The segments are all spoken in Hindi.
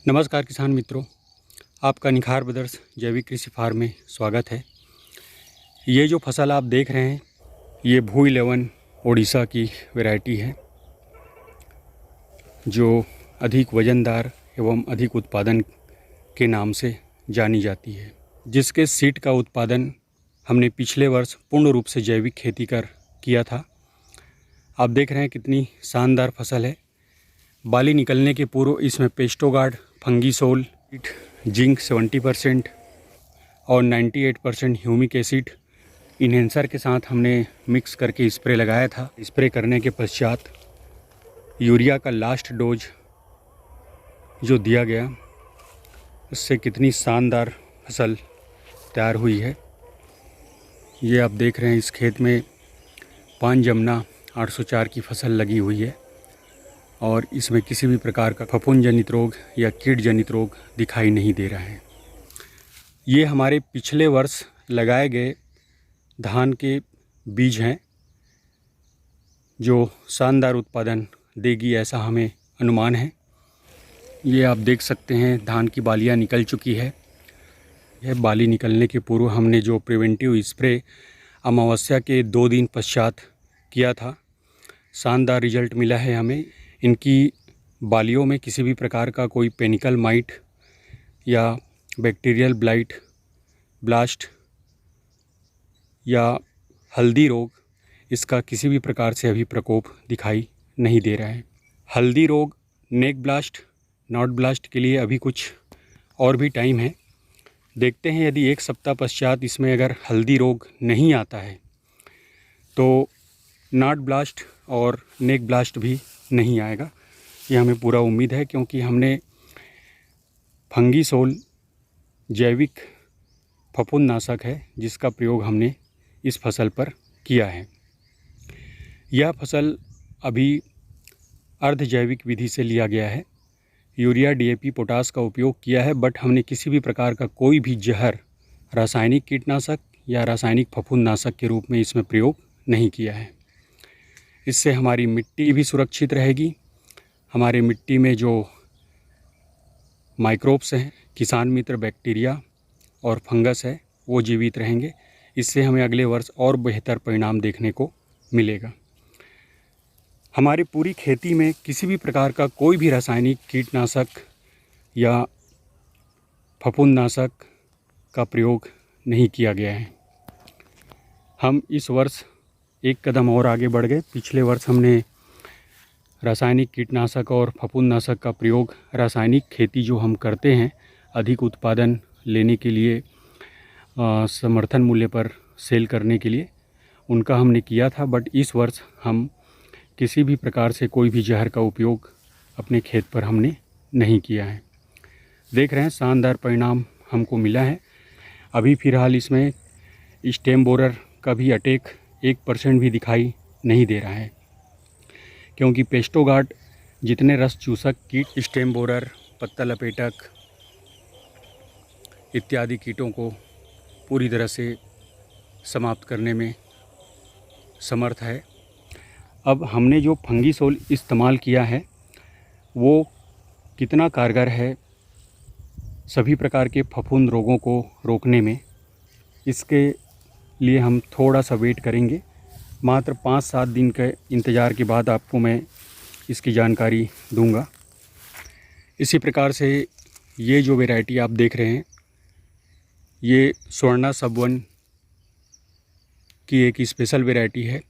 नमस्कार किसान मित्रों, आपका निखार ब्रदर्स जैविक कृषि फार्म में स्वागत है। ये जो फसल आप देख रहे हैं ये भू 11 ओडिशा की वैरायटी है जो अधिक वज़नदार एवं अधिक उत्पादन के नाम से जानी जाती है, जिसके सीड का उत्पादन हमने पिछले वर्ष पूर्ण रूप से जैविक खेती कर किया था। आप देख रहे हैं कितनी शानदार फसल है। बाली निकलने के पूर्व इसमें पेस्टोगार्ड, फंगीसोल, जिंक 70% और 98% ह्यूमिक एसिड इन्हेंसर के साथ हमने मिक्स करके स्प्रे लगाया था। स्प्रे करने के पश्चात यूरिया का लास्ट डोज जो दिया गया, उससे कितनी शानदार फसल तैयार हुई है। ये आप देख रहे हैं इस खेत में पान जमुना 804 की फसल लगी हुई है और इसमें किसी भी प्रकार का फफूंद जनित रोग या कीट जनित रोग दिखाई नहीं दे रहा है। ये हमारे पिछले वर्ष लगाए गए धान के बीज हैं जो शानदार उत्पादन देगी, ऐसा हमें अनुमान है। ये आप देख सकते हैं धान की बालियां निकल चुकी है। यह बाली निकलने के पूर्व हमने जो प्रिवेंटिव स्प्रे अमावस्या के 2 दिन पश्चात किया था, शानदार रिजल्ट मिला है हमें। इनकी बालियों में किसी भी प्रकार का कोई पेनिकल माइट या बैक्टीरियल ब्लास्ट या हल्दी रोग, इसका किसी भी प्रकार से अभी प्रकोप दिखाई नहीं दे रहा है। हल्दी रोग, नेक ब्लास्ट, नॉट ब्लास्ट के लिए अभी कुछ और भी टाइम है। देखते हैं यदि 1 सप्ताह पश्चात इसमें अगर हल्दी रोग नहीं आता है तो नॉट ब्लास्ट और नेक ब्लास्ट भी नहीं आएगा, ये हमें पूरा उम्मीद है, क्योंकि हमने फंगीसोल जैविक फफूंदनाशक है जिसका प्रयोग हमने इस फसल पर किया है। यह फसल अभी अर्ध जैविक विधि से लिया गया है। यूरिया, डीएपी, पोटास का उपयोग किया है, बट हमने किसी भी प्रकार का कोई भी जहर, रासायनिक कीटनाशक या रासायनिक फफूंदनाशक के रूप में इसमें प्रयोग नहीं किया है। इससे हमारी मिट्टी भी सुरक्षित रहेगी। हमारे मिट्टी में जो माइक्रोब्स हैं, किसान मित्र बैक्टीरिया और फंगस है, वो जीवित रहेंगे। इससे हमें अगले वर्ष और बेहतर परिणाम देखने को मिलेगा। हमारी पूरी खेती में किसी भी प्रकार का कोई भी रासायनिक कीटनाशक या फफूंदनाशक का प्रयोग नहीं किया गया है। हम इस वर्ष एक कदम और आगे बढ़ गए। पिछले वर्ष हमने रासायनिक कीटनाशक और फफूंदनाशक का प्रयोग, रासायनिक खेती जो हम करते हैं अधिक उत्पादन लेने के लिए, समर्थन मूल्य पर सेल करने के लिए, उनका हमने किया था। बट इस वर्ष हम किसी भी प्रकार से कोई भी जहर का उपयोग अपने खेत पर हमने नहीं किया है। देख रहे हैं शानदार परिणाम हमको मिला है। अभी फ़िलहाल इसमें स्टेम बोरर का भी अटैक 1% भी दिखाई नहीं दे रहा है, क्योंकि पेस्टोगार्ड जितने रस चूसक कीट, स्टेम बोरर, पत्ता लपेटक इत्यादि कीटों को पूरी तरह से समाप्त करने में समर्थ है। अब हमने जो फंगीसोल इस्तेमाल किया है वो कितना कारगर है सभी प्रकार के फफूंद रोगों को रोकने में, इसके लिए हम थोड़ा सा वेट करेंगे। मात्र 5-7 दिन के इंतज़ार के बाद आपको मैं इसकी जानकारी दूंगा। इसी प्रकार से ये जो वैरायटी आप देख रहे हैं ये स्वर्णा सब-1 की एक स्पेशल वैरायटी है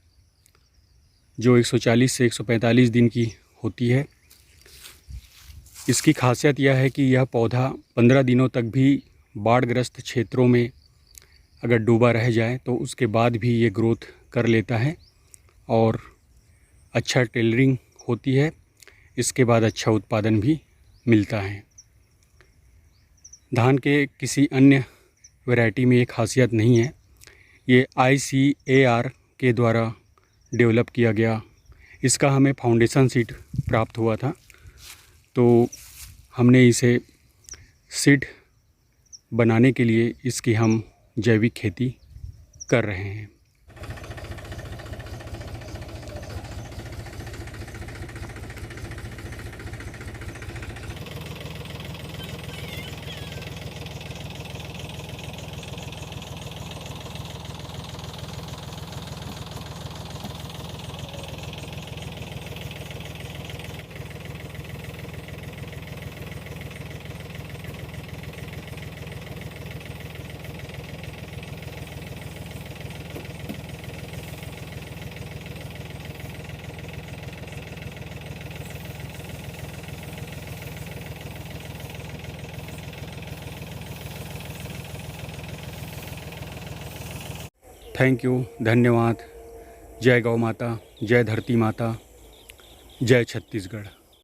जो 140 से 145 दिन की होती है। इसकी खासियत यह है कि यह पौधा 15 दिनों तक भी बाढ़ग्रस्त क्षेत्रों में अगर डूबा रह जाए तो उसके बाद भी ये ग्रोथ कर लेता है और अच्छा टेलरिंग होती है। इसके बाद अच्छा उत्पादन भी मिलता है। धान के किसी अन्य वैरायटी में ये खासियत नहीं है। ये ICAR के द्वारा डेवलप किया गया, इसका हमें फाउंडेशन सीड प्राप्त हुआ था, तो हमने इसे सीड बनाने के लिए इसकी हम जैविक खेती कर रहे हैं। थैंक यू, धन्यवाद। जय गौ माता, जय धरती माता, जय छत्तीसगढ़।